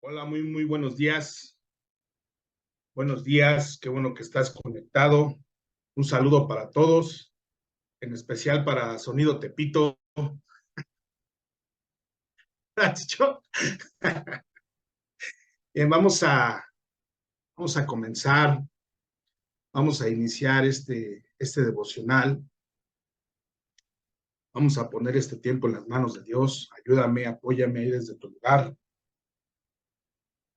Hola, muy buenos días. Buenos días, qué bueno que estás conectado. Un saludo para todos, en especial para Sonido Tepito. ¿Has dicho? Bien, vamos a comenzar, vamos a iniciar este devocional. Vamos a poner este tiempo en las manos de Dios. Ayúdame, apóyame ahí desde tu lugar.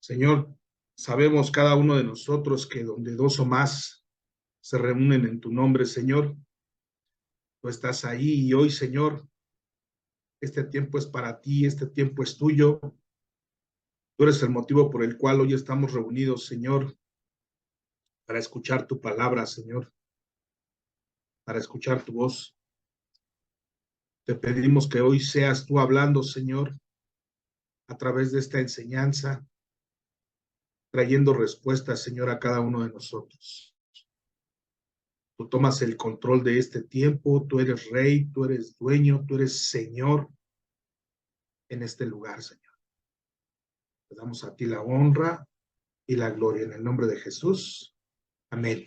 Señor, sabemos cada uno de nosotros que donde dos o más se reúnen en tu nombre, Señor, tú estás ahí y hoy, Señor, este tiempo es para ti, este tiempo es tuyo. Tú eres el motivo por el cual hoy estamos reunidos, Señor, para escuchar tu palabra, Señor, para escuchar tu voz. Te pedimos que hoy seas tú hablando, Señor, a través de esta enseñanza, trayendo respuestas, Señor, a cada uno de nosotros. Tú tomas el control de este tiempo, tú eres rey, tú eres dueño, tú eres Señor en este lugar, Señor. Te damos a ti la honra y la gloria en el nombre de Jesús. Amén.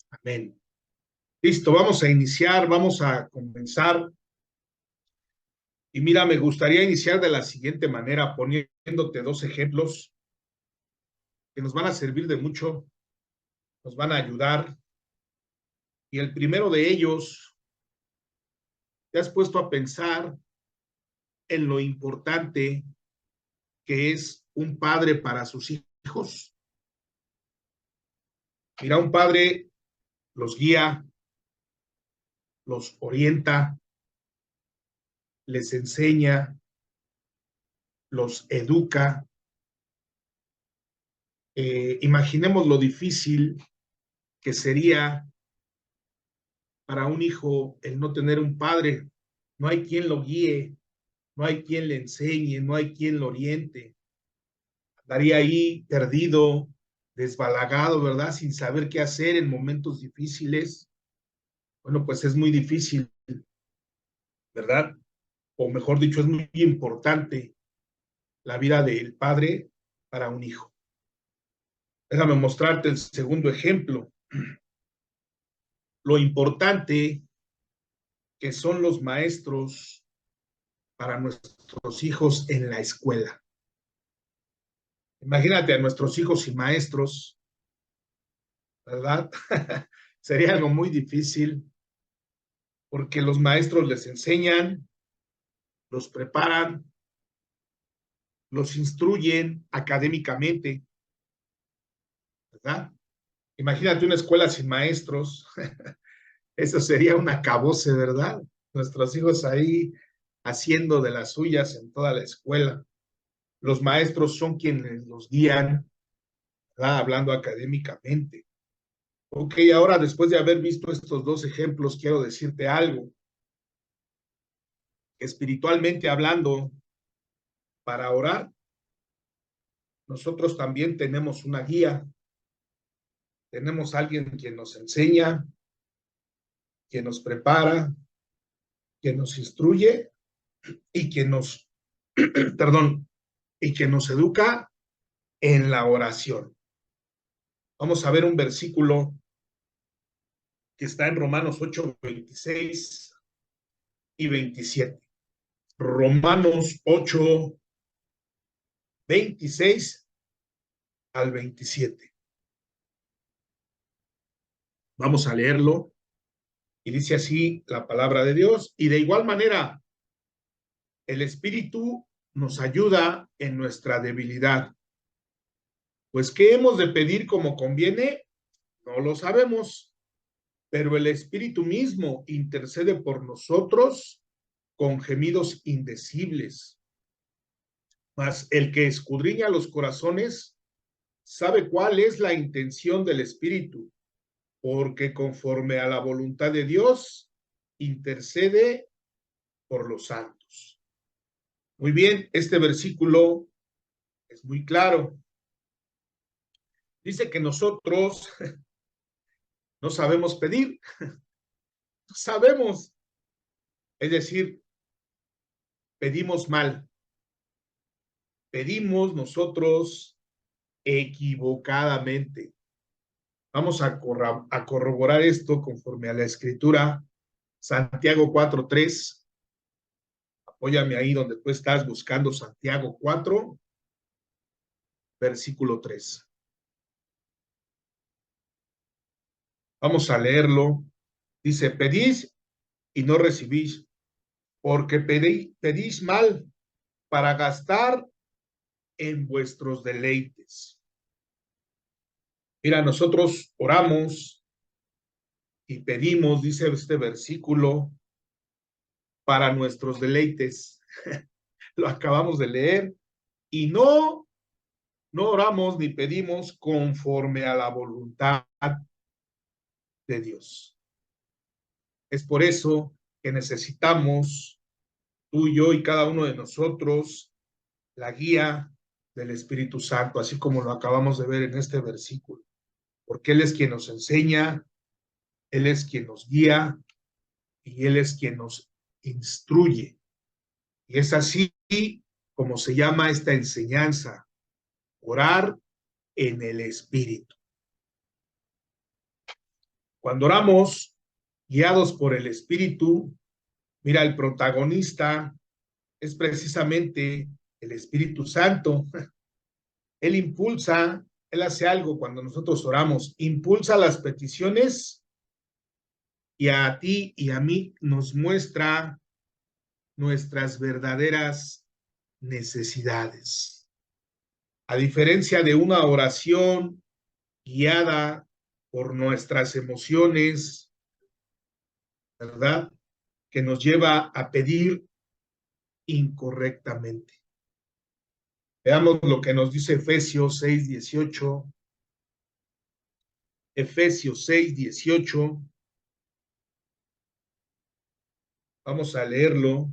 Amén. Listo, vamos a iniciar, vamos a comenzar. Y mira, me gustaría iniciar de la siguiente manera, poniéndote dos ejemplos que nos van a servir de mucho, nos van a ayudar. Y el primero de ellos, te has puesto a pensar en lo importante que es un padre para sus hijos. Mira, un padre los guía, los orienta, les enseña, los educa. Imaginemos lo difícil que sería para un hijo el no tener un padre. No hay quien lo guíe, no hay quien le enseñe, no hay quien lo oriente. Andaría ahí perdido, desbalagado, ¿verdad? Sin saber qué hacer en momentos difíciles. Bueno, pues es muy difícil, ¿verdad? O mejor dicho, es muy importante la vida del padre para un hijo. Déjame mostrarte el segundo ejemplo. Lo importante que son los maestros para nuestros hijos en la escuela. Imagínate a nuestros hijos sin maestros, ¿verdad? Sería algo muy difícil porque los maestros les enseñan, los preparan, los instruyen académicamente, ¿verdad? Imagínate una escuela sin maestros, eso sería un acabose, ¿verdad? Nuestros hijos ahí haciendo de las suyas en toda la escuela. Los maestros son quienes los guían, ¿verdad? Hablando académicamente. Ok, ahora después de haber visto estos dos ejemplos, quiero decirte algo. Espiritualmente hablando, para orar, nosotros también tenemos una guía, tenemos alguien quien nos enseña, quien nos prepara, quien nos instruye y quien nos, perdón, y quien nos educa en la oración. Vamos a ver un versículo que está en Romanos 8, 26 y 27. Romanos 8, 26 al 27. Vamos a leerlo y dice así la palabra de Dios. Y de igual manera, el Espíritu nos ayuda en nuestra debilidad. Pues, ¿qué hemos de pedir como conviene? No lo sabemos, pero el Espíritu mismo intercede por nosotros con gemidos indecibles. Mas el que escudriña los corazones sabe cuál es la intención del Espíritu, porque conforme a la voluntad de Dios, intercede por los santos. Muy bien, este versículo es muy claro. Dice que nosotros no sabemos pedir, no sabemos, es decir, pedimos mal, pedimos nosotros equivocadamente. Vamos a corroborar esto conforme a la Escritura. Santiago 4:3. Apóyame ahí donde tú estás buscando Santiago 4, versículo 3. Vamos a leerlo. Dice, pedís y no recibís, porque pedís mal para gastar en vuestros deleites. Mira, nosotros oramos y pedimos, dice este versículo, para nuestros deleites. Lo acabamos de leer y no oramos ni pedimos conforme a la voluntad de Dios. Es por eso que necesitamos, tú y yo y cada uno de nosotros, la guía del Espíritu Santo, así como lo acabamos de ver en este versículo, porque Él es quien nos enseña, Él es quien nos guía y Él es quien nos instruye. Y es así como se llama esta enseñanza, orar en el Espíritu. Cuando oramos guiados por el Espíritu, mira, el protagonista es precisamente el Espíritu Santo. Él impulsa, Él hace algo cuando nosotros oramos, impulsa las peticiones y a ti y a mí nos muestra nuestras verdaderas necesidades. A diferencia de una oración guiada por nuestras emociones, ¿verdad? Que nos lleva a pedir incorrectamente. Veamos lo que nos dice Efesios 6:18. Efesios 6:18. Vamos a leerlo.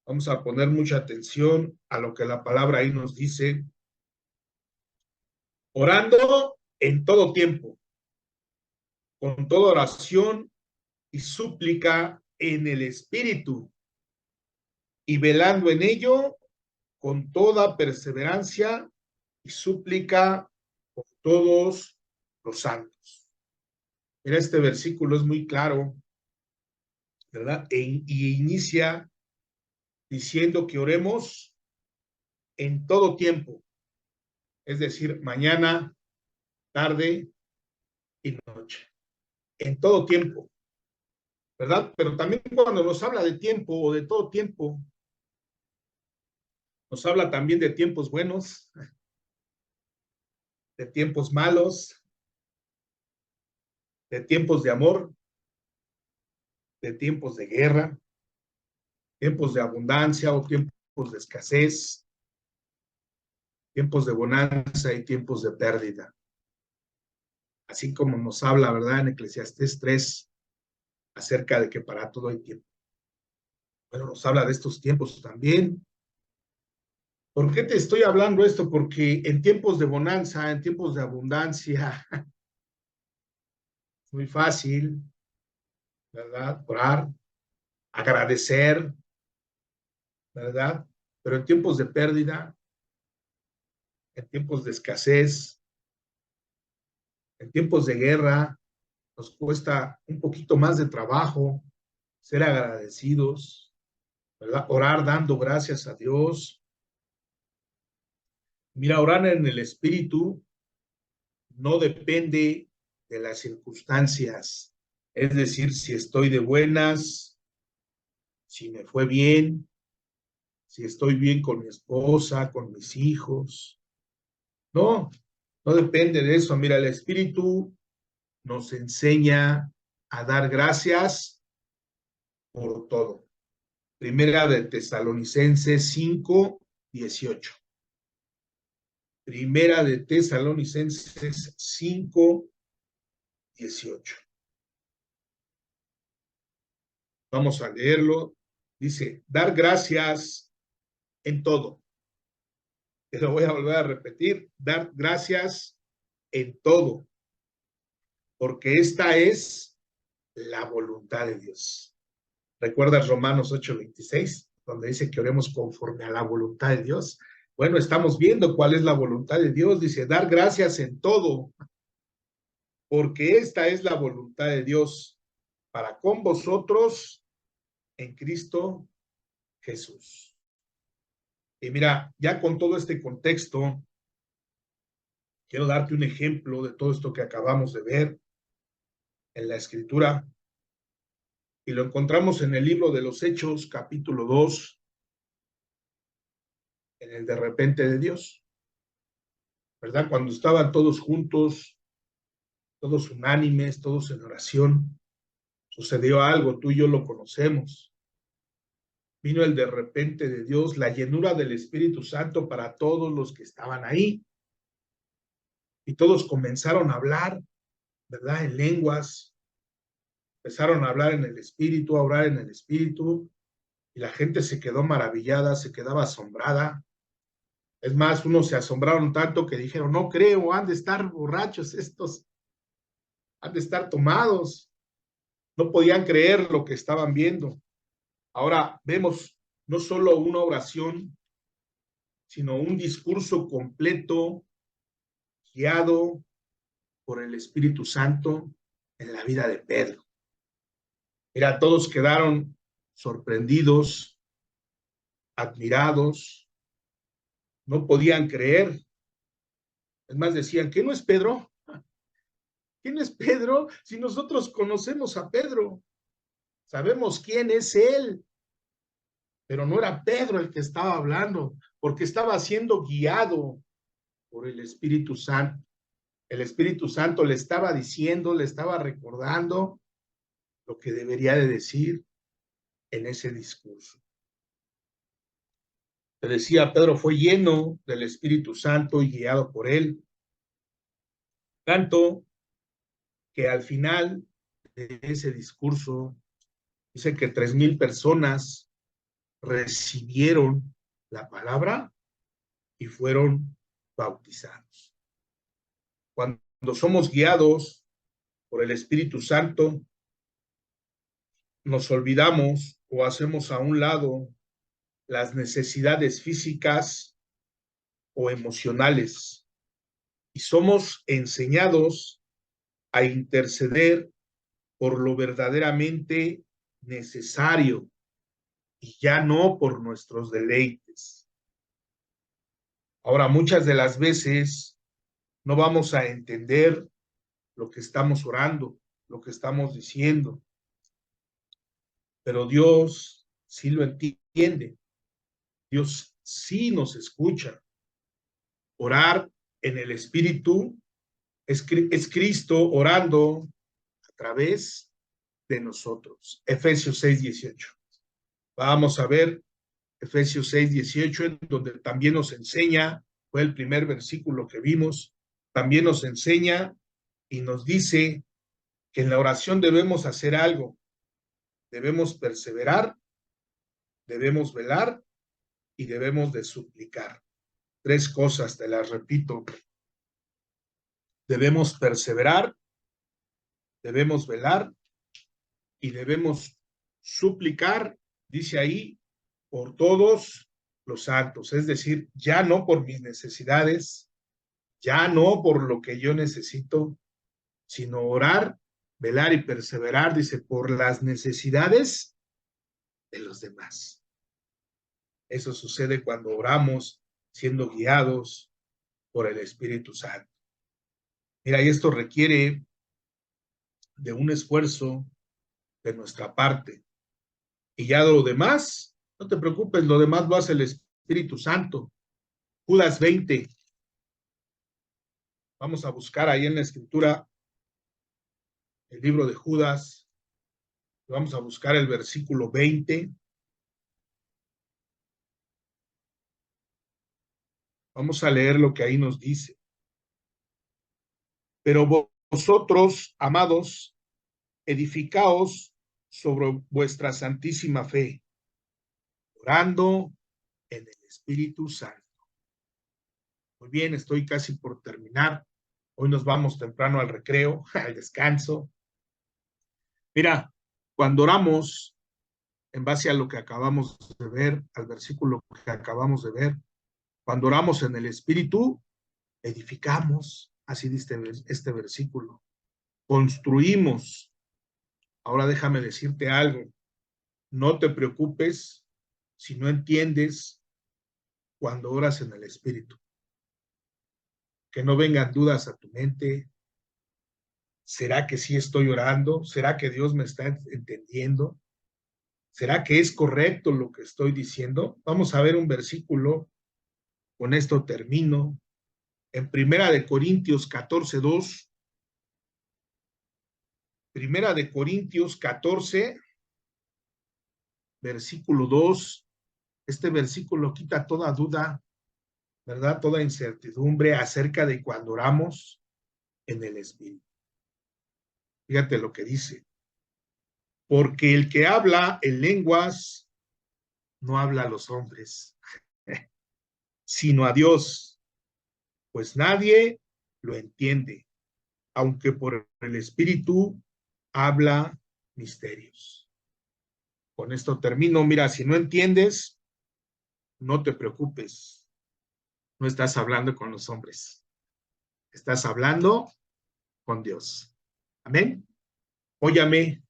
Vamos a poner mucha atención a lo que la palabra ahí nos dice. Orando en todo tiempo, con toda oración y súplica en el Espíritu, y velando en ello con toda perseverancia y súplica por todos los santos. Mira, este versículo es muy claro, ¿verdad? Y inicia diciendo que oremos en todo tiempo, es decir, mañana, tarde y noche, en todo tiempo, ¿verdad? Pero también cuando nos habla de tiempo o de todo tiempo, nos habla también de tiempos buenos, de tiempos malos, de tiempos de amor, de tiempos de guerra, tiempos de abundancia o tiempos de escasez, tiempos de bonanza y tiempos de pérdida. Así como nos habla, ¿verdad? En Eclesiastés 3, acerca de que para todo hay tiempo. Bueno, nos habla de estos tiempos también. ¿Por qué te estoy hablando esto? Porque en tiempos de bonanza, en tiempos de abundancia, es muy fácil, ¿verdad? Orar, agradecer, ¿verdad? Pero en tiempos de pérdida, en tiempos de escasez, en tiempos de guerra, nos cuesta un poquito más de trabajo ser agradecidos, ¿verdad? Orar dando gracias a Dios. Mira, orar en el Espíritu no depende de las circunstancias. Es decir, si estoy de buenas, si me fue bien, si estoy bien con mi esposa, con mis hijos. No, no depende de eso. Mira, el Espíritu nos enseña a dar gracias por todo. Primera de Tesalonicenses 5:18. Primera de Tesalonicenses 5:18. Vamos a leerlo. Dice, dar gracias en todo. Te lo voy a volver a repetir. Dar gracias en todo. Porque esta es la voluntad de Dios. ¿Recuerdas Romanos 8:26? donde dice que oremos conforme a la voluntad de Dios. Bueno, estamos viendo cuál es la voluntad de Dios. Dice, dar gracias en todo, porque esta es la voluntad de Dios para con vosotros en Cristo Jesús. Y mira, ya con todo este contexto, quiero darte un ejemplo de todo esto que acabamos de ver en la Escritura. Y lo encontramos en el libro de los Hechos, capítulo 2, en el de repente de Dios, ¿verdad? Cuando estaban todos juntos, todos unánimes, todos en oración, sucedió algo, tú y yo lo conocemos. Vino el de repente de Dios, la llenura del Espíritu Santo para todos los que estaban ahí. Y todos comenzaron a hablar, ¿verdad? En lenguas, empezaron a hablar en el Espíritu, a orar en el Espíritu, y la gente se quedó maravillada, se quedaba asombrada. Es más, unos se asombraron tanto que dijeron, no creo, han de estar borrachos estos, han de estar tomados. No podían creer lo que estaban viendo. Ahora vemos no solo una oración, sino un discurso completo, guiado por el Espíritu Santo en la vida de Pedro. Mira, todos quedaron sorprendidos, admirados, no podían creer. Es más, decían, ¿qué no es Pedro? ¿Quién es Pedro? Si nosotros conocemos a Pedro, sabemos quién es él, pero no era Pedro el que estaba hablando, porque estaba siendo guiado por el Espíritu Santo. El Espíritu Santo le estaba diciendo, le estaba recordando lo que debería de decir en ese discurso. Te decía, Pedro fue lleno del Espíritu Santo y guiado por él, tanto que al final de ese discurso dice que 3,000 personas recibieron la palabra y fueron bautizados. Cuando somos guiados por el Espíritu Santo, nos olvidamos o hacemos a un lado las necesidades físicas o emocionales y somos enseñados a interceder por lo verdaderamente necesario y ya no por nuestros deleites. Ahora, muchas de las veces no vamos a entender lo que estamos orando, lo que estamos diciendo, pero Dios sí lo entiende. Dios sí nos escucha. Orar en el Espíritu es Cristo orando a través de nosotros. Efesios 6:18. Vamos a ver Efesios 6:18, en donde también nos enseña, fue el primer versículo que vimos, también nos enseña y nos dice que en la oración debemos hacer algo, debemos perseverar, debemos velar y debemos de suplicar. 3 cosas, te las repito. Debemos perseverar, debemos velar y debemos suplicar, dice ahí, por todos los santos, es decir, ya no por mis necesidades, ya no por lo que yo necesito, sino orar, velar y perseverar, dice, por las necesidades de los demás. Eso sucede cuando oramos siendo guiados por el Espíritu Santo. Mira, y esto requiere de un esfuerzo de nuestra parte. Y ya lo demás, no te preocupes, lo demás lo hace el Espíritu Santo. Judas 20. Vamos a buscar ahí en la Escritura el libro de Judas. Vamos a buscar el versículo 20. Vamos a leer lo que ahí nos dice. Pero vosotros, amados, edificaos sobre vuestra santísima fe, orando en el Espíritu Santo. Muy bien, estoy casi por terminar. Hoy nos vamos temprano al recreo, al descanso. Mira, cuando oramos, en base a lo que acabamos de ver, al versículo que acabamos de ver. Cuando oramos en el Espíritu, edificamos, así dice este versículo, construimos. Ahora déjame decirte algo, no te preocupes si no entiendes cuando oras en el Espíritu. Que no vengan dudas a tu mente. ¿Será que sí estoy orando? ¿Será que Dios me está entendiendo? ¿Será que es correcto lo que estoy diciendo? Vamos a ver un versículo, con esto termino, en Primera de Corintios 14:2. Primera de Corintios 14, versículo 2. Este versículo quita toda duda, ¿verdad? Toda incertidumbre acerca de cuando oramos en el Espíritu. Fíjate lo que dice. Porque el que habla en lenguas no habla a los hombres, sino a Dios, pues nadie lo entiende, aunque por el Espíritu habla misterios. Con esto termino. Mira, si no entiendes, no te preocupes. No estás hablando con los hombres. Estás hablando con Dios. Amén. Óyame,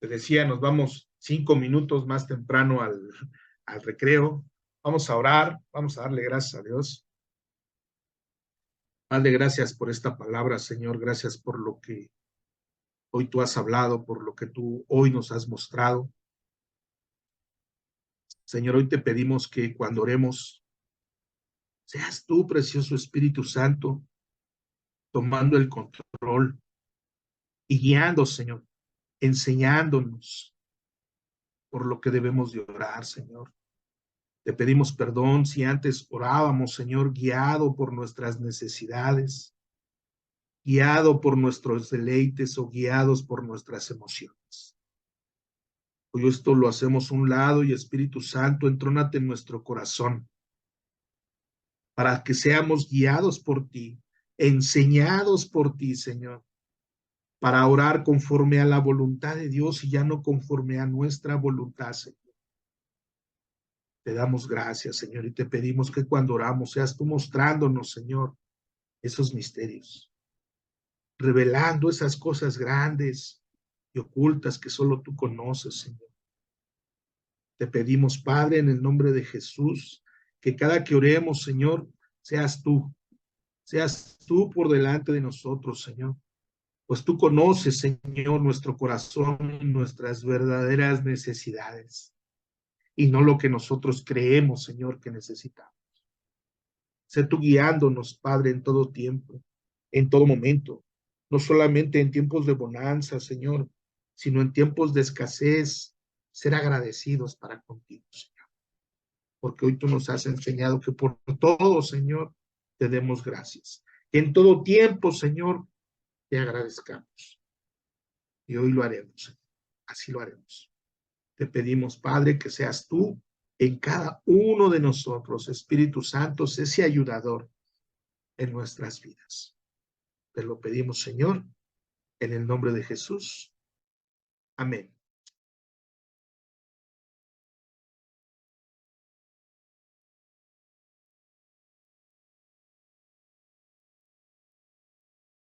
te decía, nos vamos 5 minutos más temprano al recreo. Vamos a orar, vamos a darle gracias a Dios. Padre, gracias por esta palabra, Señor. Gracias por lo que hoy tú has hablado, por lo que tú hoy nos has mostrado. Señor, hoy te pedimos que cuando oremos, seas tú, precioso Espíritu Santo, tomando el control y guiando, Señor, enseñándonos por lo que debemos de orar, Señor. Te pedimos perdón si antes orábamos, Señor, guiado por nuestras necesidades, guiado por nuestros deleites o guiados por nuestras emociones. Hoy esto lo hacemos a un lado y Espíritu Santo, entrónate en nuestro corazón para que seamos guiados por ti, enseñados por ti, Señor, para orar conforme a la voluntad de Dios y ya no conforme a nuestra voluntad, Señor. Te damos gracias, Señor, y te pedimos que cuando oramos seas tú mostrándonos, Señor, esos misterios, revelando esas cosas grandes y ocultas que solo tú conoces, Señor. Te pedimos, Padre, en el nombre de Jesús, que cada que oremos, Señor, seas tú por delante de nosotros, Señor. Pues tú conoces, Señor, nuestro corazón y nuestras verdaderas necesidades, y no lo que nosotros creemos, Señor, que necesitamos. Sé tú guiándonos, Padre, en todo tiempo, en todo momento, no solamente en tiempos de bonanza, Señor, sino en tiempos de escasez, ser agradecidos para contigo, Señor. Porque hoy tú nos has enseñado que por todo, Señor, te demos gracias. Que en todo tiempo, Señor, te agradezcamos. Y hoy lo haremos, Señor. Así lo haremos. Te pedimos, Padre, que seas tú en cada uno de nosotros, Espíritu Santo, ese ayudador en nuestras vidas. Te lo pedimos, Señor, en el nombre de Jesús. Amén.